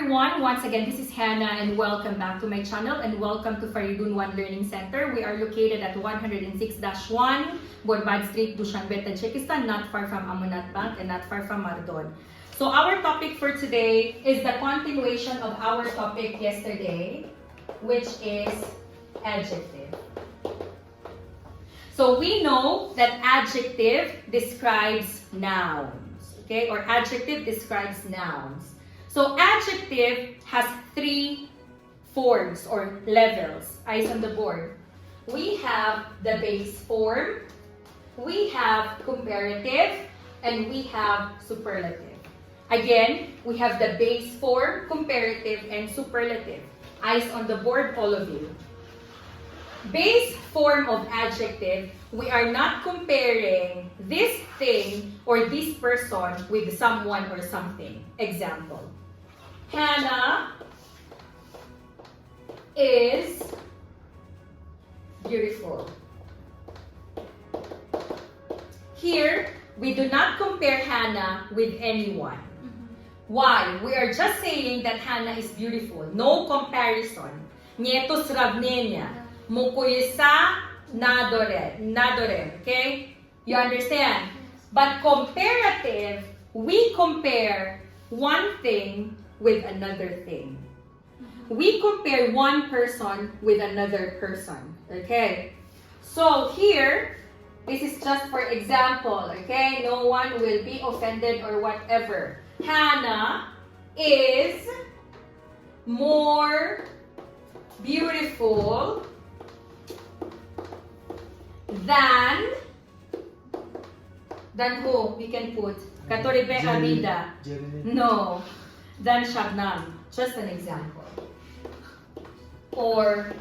everyone, once again this is Hannah and welcome back to my channel and welcome to Faridun One Learning Center. We are located at 106-1 Borbad Street, Dushanbe, Tajikistan, not far from Amunat Bank and not far from Mardon. So our topic for today is the continuation of our topic yesterday, which is adjective. So we know that adjective describes nouns, okay, or adjective describes nouns. So adjective has three forms or levels. Eyes on the board. We have the base form, we have comparative, and we have superlative. Again, we have the base form, comparative, and superlative. Eyes on the board, all of you. Base form of adjective, we are not comparing this thing or this person with someone or something. Example. Hannah is beautiful. Here, we do not compare Hannah with anyone. Why? We are just saying that Hannah is beautiful. No comparison. Nieto sравнения. Муқоиса надорем. Okay? You understand? But comparative, we compare one thing with another thing. We compare one person with another person. Okay? So here, this is just for example. Okay? No one will be offended or whatever. Hannah is more beautiful than who? We can put Katoribe Arida. No. Than Shabnam. Just an example. Or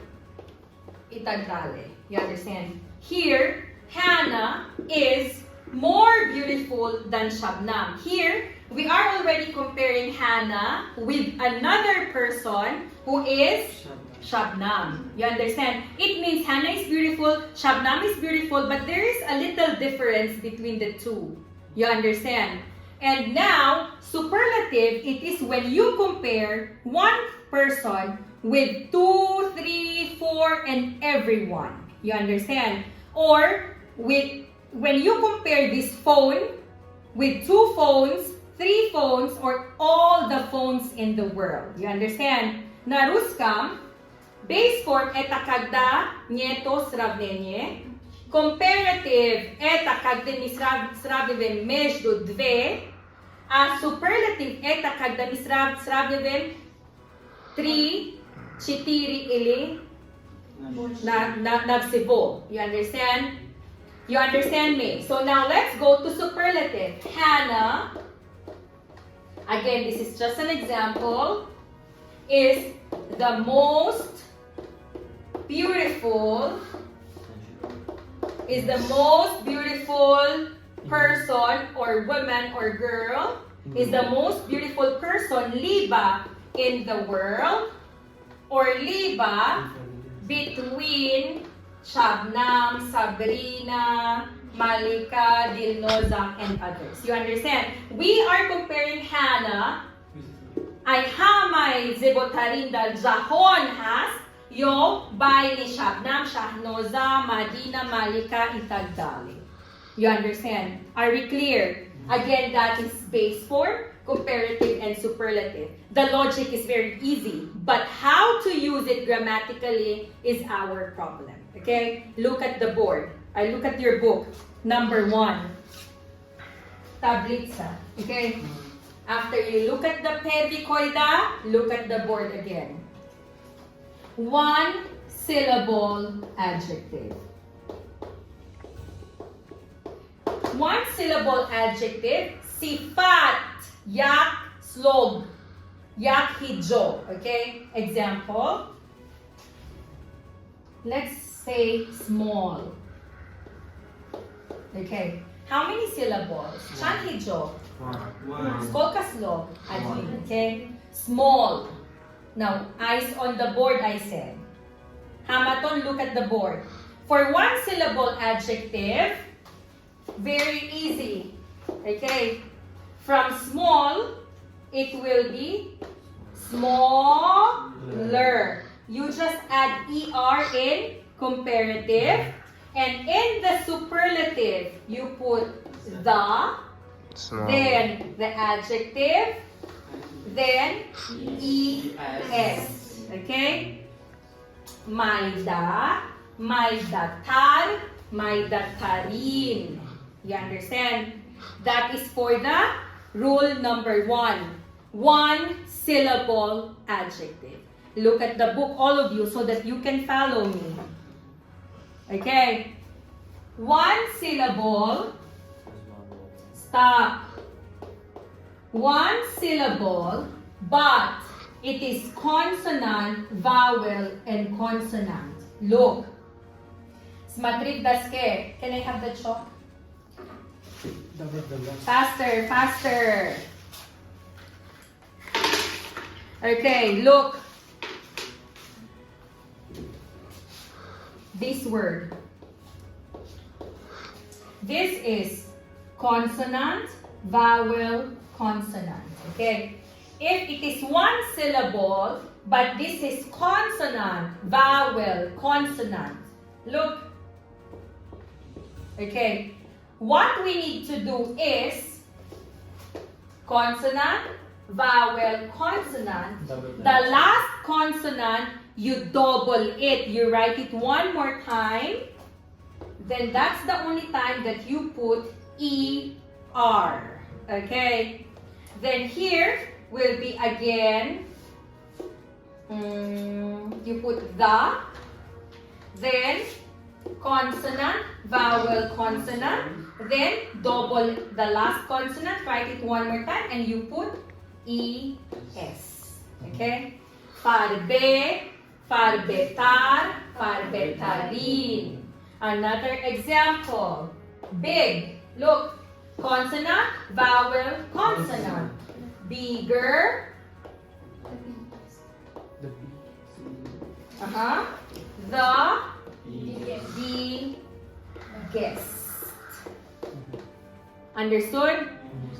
Itagdale. You understand? Here, Hannah is more beautiful than Shabnam. Here, we are already comparing Hannah with another person who is Shabnam. You understand? It means Hannah is beautiful, Shabnam is beautiful, but there is a little difference between the two. You understand? And now, superlative, it is when you compare one person with 2, 3, 4, and everyone. You understand? Or when you compare this phone with 2 phones, 3 phones, or all the phones in the world. You understand? На русском base form это когда нету сравнения. Comparative это когда мы сравниваем между две. А superlative это когда мы сравниваем 3, 4 или на всего. You understand? You understand me? So now let's go to superlative. Hannah, again, this is just an example, is the most beautiful, person or woman or girl, is the most beautiful person, liba, in the world, or liba, between Shabnam, Sabrina, Malika, Dilnoza, and others. You understand? We are comparing Hannah, ay hamay zebotarin dal Jahon has, yo by ni Shabnam, Shahnoza, Madina, Malika, Itagdali. You understand? Are we clear? Again, that is base form, comparative, and superlative. The logic is very easy, but how to use it grammatically is our problem. Okay? Look at the board. I look at your book. Number 1. Tablitsa. Okay? After you look at the pedikoida, look at the board again. 1 syllable adjective. 1 syllable adjective, sifat, yak, slog, yak, hijo. Okay? Example. Let's say small. Okay. How many syllables? Chan hijo. 1. Skolka slog. Okay? Small. Now, eyes on the board, I said. Hamaton, look at the board. For 1 syllable adjective, very easy. Okay? From small, it will be Smaller. You just add ER in comparative. And in the superlative, you put the, then the adjective, then ES. Okay? May datar, may datarin. You understand? That is for the rule number 1. One syllable adjective. Look at the book, all of you, so that you can follow me. Okay? One syllable. Stop. One syllable, but it is consonant, vowel, and consonant. Look. Смотри, в доске. Can I have the chalk? Faster, faster. Okay, look. This word. This is consonant, vowel, consonant. Okay? If it is one syllable, but this is consonant, vowel, consonant. Look. Okay. What we need to do is consonant, vowel, consonant. The last consonant, you double it. You write it one more time. Then that's the only time that you put ER. Okay? Then here will be again, you put the, then consonant, vowel, consonant, then double the last consonant, write it one more time, and you put ES. Okay? Farbe, farbetar, farbetarin. Another example. Big. Look. Consonant, vowel, consonant. Bigger. The biggest. Understood?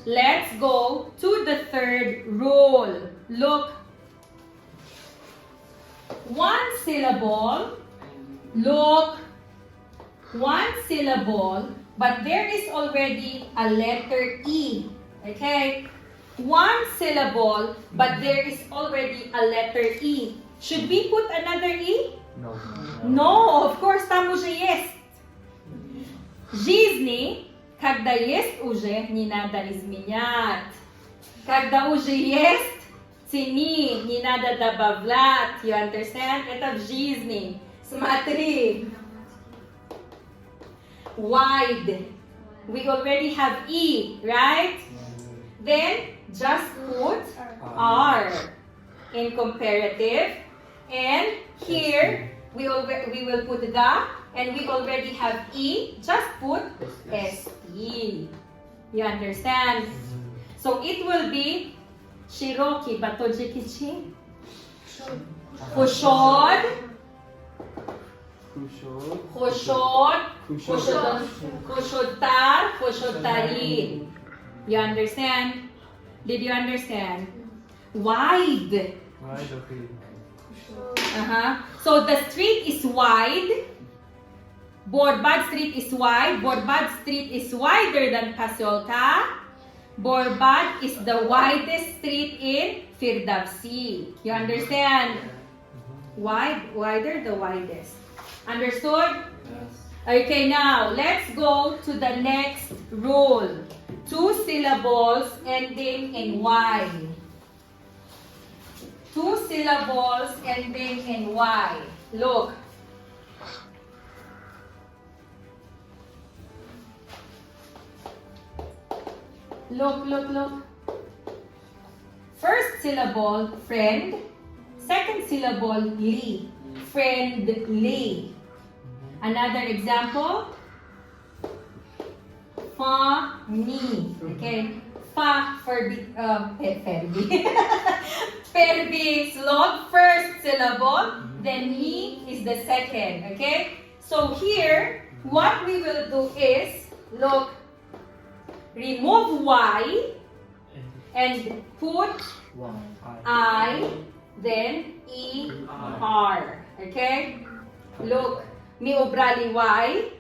Let's go to the third rule. Look. One syllable. Look. One syllable, but there is already a letter E. Okay? One syllable, but there is already a letter E. Should we put another E? No. No, of course, там уже есть. Жизни, когда есть уже, не надо изменять. Когда уже есть, цени, не надо добавлять. You understand? Это в жизни. Смотри. Wide. We already have E, right? Then just put R in comparative. And here we will put the, and we already have E. Just put SE. You understand? So it will be Shiroki Batojikichi. Kushod. Kushod. Kushodtar. Kushodtarin. You understand? Did you understand? Wide. So the street is wide. Borbad Street is wide. Borbad Street is wider than Pasyolka. Borbad is the widest street in Firdavsi. You understand? Wider, the widest. Understood? Yes. Okay, now let's go to the next rule. Two syllables ending in Y. Two syllables ending in Y. Look. Look. First syllable, friend. Second syllable, li. Friendly. Another example. Funny. Okay. Fa for perbi. Perbi slog, first syllable. Then ni is the second. Okay. So here, what we will do is, look, remove Y and put I, then ER. Okay? Look, mi obrali Y,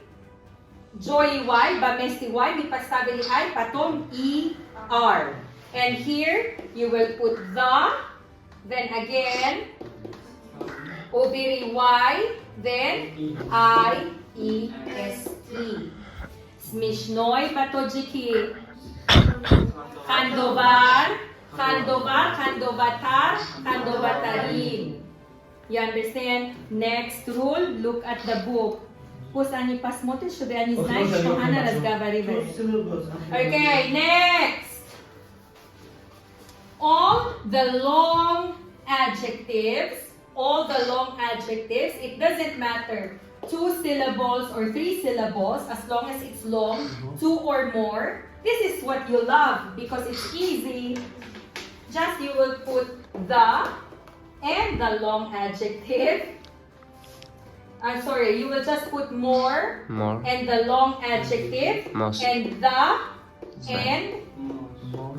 joy Y, bamesti Y, mi pastabili I, patong ER. And here, you will put the, then again, obiri Y, then IEST. Smishnoy patojiki. Kandovar, kandovatar, kandovatarin. You understand? Next rule, look at the book. Pus ani pasmote, should ani znać, что она разговаривает. Okay, next. All the long adjectives, it doesn't matter. 2 syllables or 3 syllables, as long as it's long, 2 or more. This is what you love because it's easy. Just you will put the and the long adjective. I'm sorry, you will just put more. And the long adjective. Most. And the and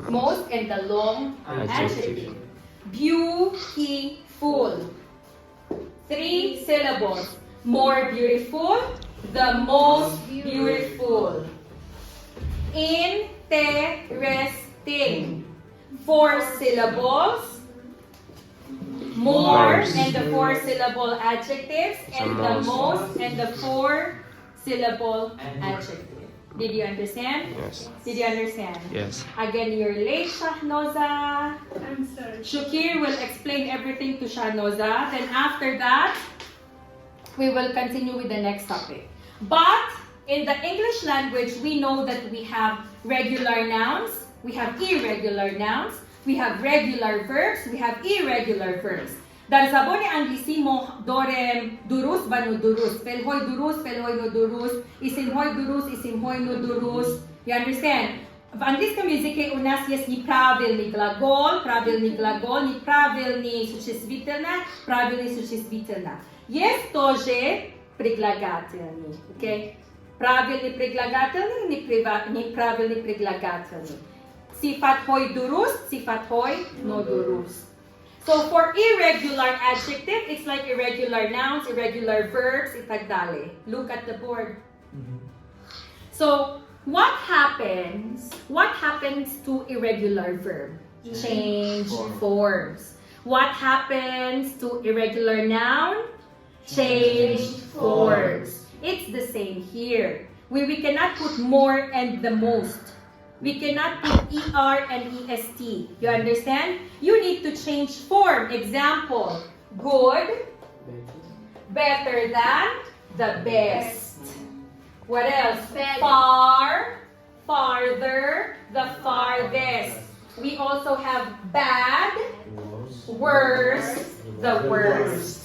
most and the long adjective. Beautiful. 3 syllables. More beautiful, the most beautiful. Interesting. 4 syllables. More and the 4 syllable adjectives and the most and the 4 syllable adjective. Did you understand? Yes. Did you understand? Yes. Again, you're late, Shahnoza. I'm sorry. Shukir will explain everything to Shahnoza. Then after that, we will continue with the next topic. But in the English language, we know that we have regular nouns, we have irregular nouns, we have regular verbs, we have irregular verbs. Dar zaboni anglisî mo dorem durus banu durus, felhoi durus, felhoi no durus, isimhoi durus, isimhoi no durus. You understand? В английском языке у нас есть неправильный глагол, неправильный существительное, правильный существительное. Есть тоже прилагательный, okay? Правильный прилагательный, неправильный прилагательный. Сифатхой дурус, сифатхой но дурус. So for irregular adjective, it's like irregular nouns, irregular verbs, и так далее. Look at the board. So what happens to irregular verb? Change forms. What happens to irregular noun? Change forms. It's the same here. We cannot put more and the most. We cannot put ER and EST. You understand? You need to change form. Example, good, better than, the best. What else? Far, farther, the farthest. We also have bad, worse, the worst.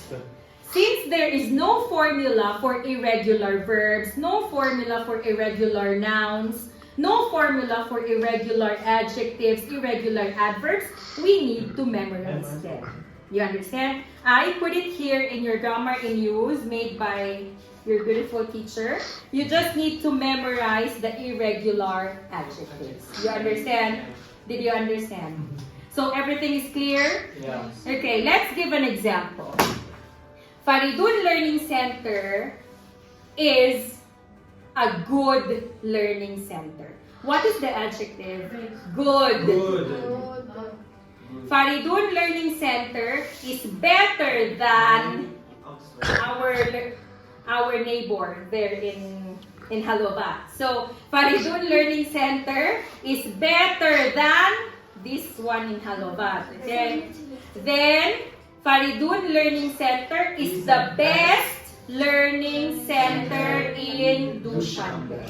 Since there is no formula for irregular verbs, no formula for irregular nouns, no formula for irregular adjectives, irregular adverbs, we need to memorize them. You understand? I put it here in your grammar in use made by your beautiful teacher. You just need to memorize the irregular adjectives. You understand? Did you understand? So everything is clear? Yes. Okay, let's give an example. Faridun Learning Center is a good learning center. What is the adjective? Good. Faridun Learning Center is better than our neighbor there in Halobat. So Faridun Learning Center is better than this one in Halobat. Okay? Then Faridun Learning Center is the best learning center in Dushanbe.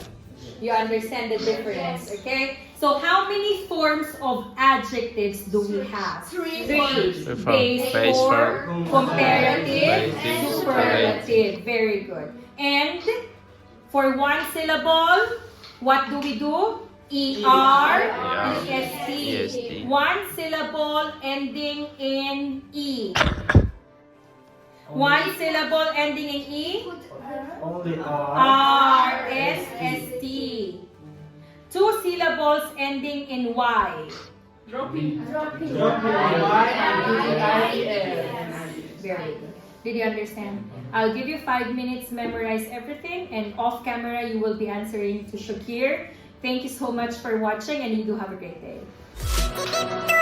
You understand the difference, okay? So how many forms of adjectives do we have? Three. Base form, comparative, superlative. Very good. And for one syllable, what do we do? ER, EST. One syllable ending in E. One syllable ending in E? Only R, S, S, T. Two syllables ending in Y. Dropping. Very good. Did you understand? I'll give you 5 minutes, memorize everything, and off camera you will be answering to Shakir. Thank you so much for watching, and you do have a great day.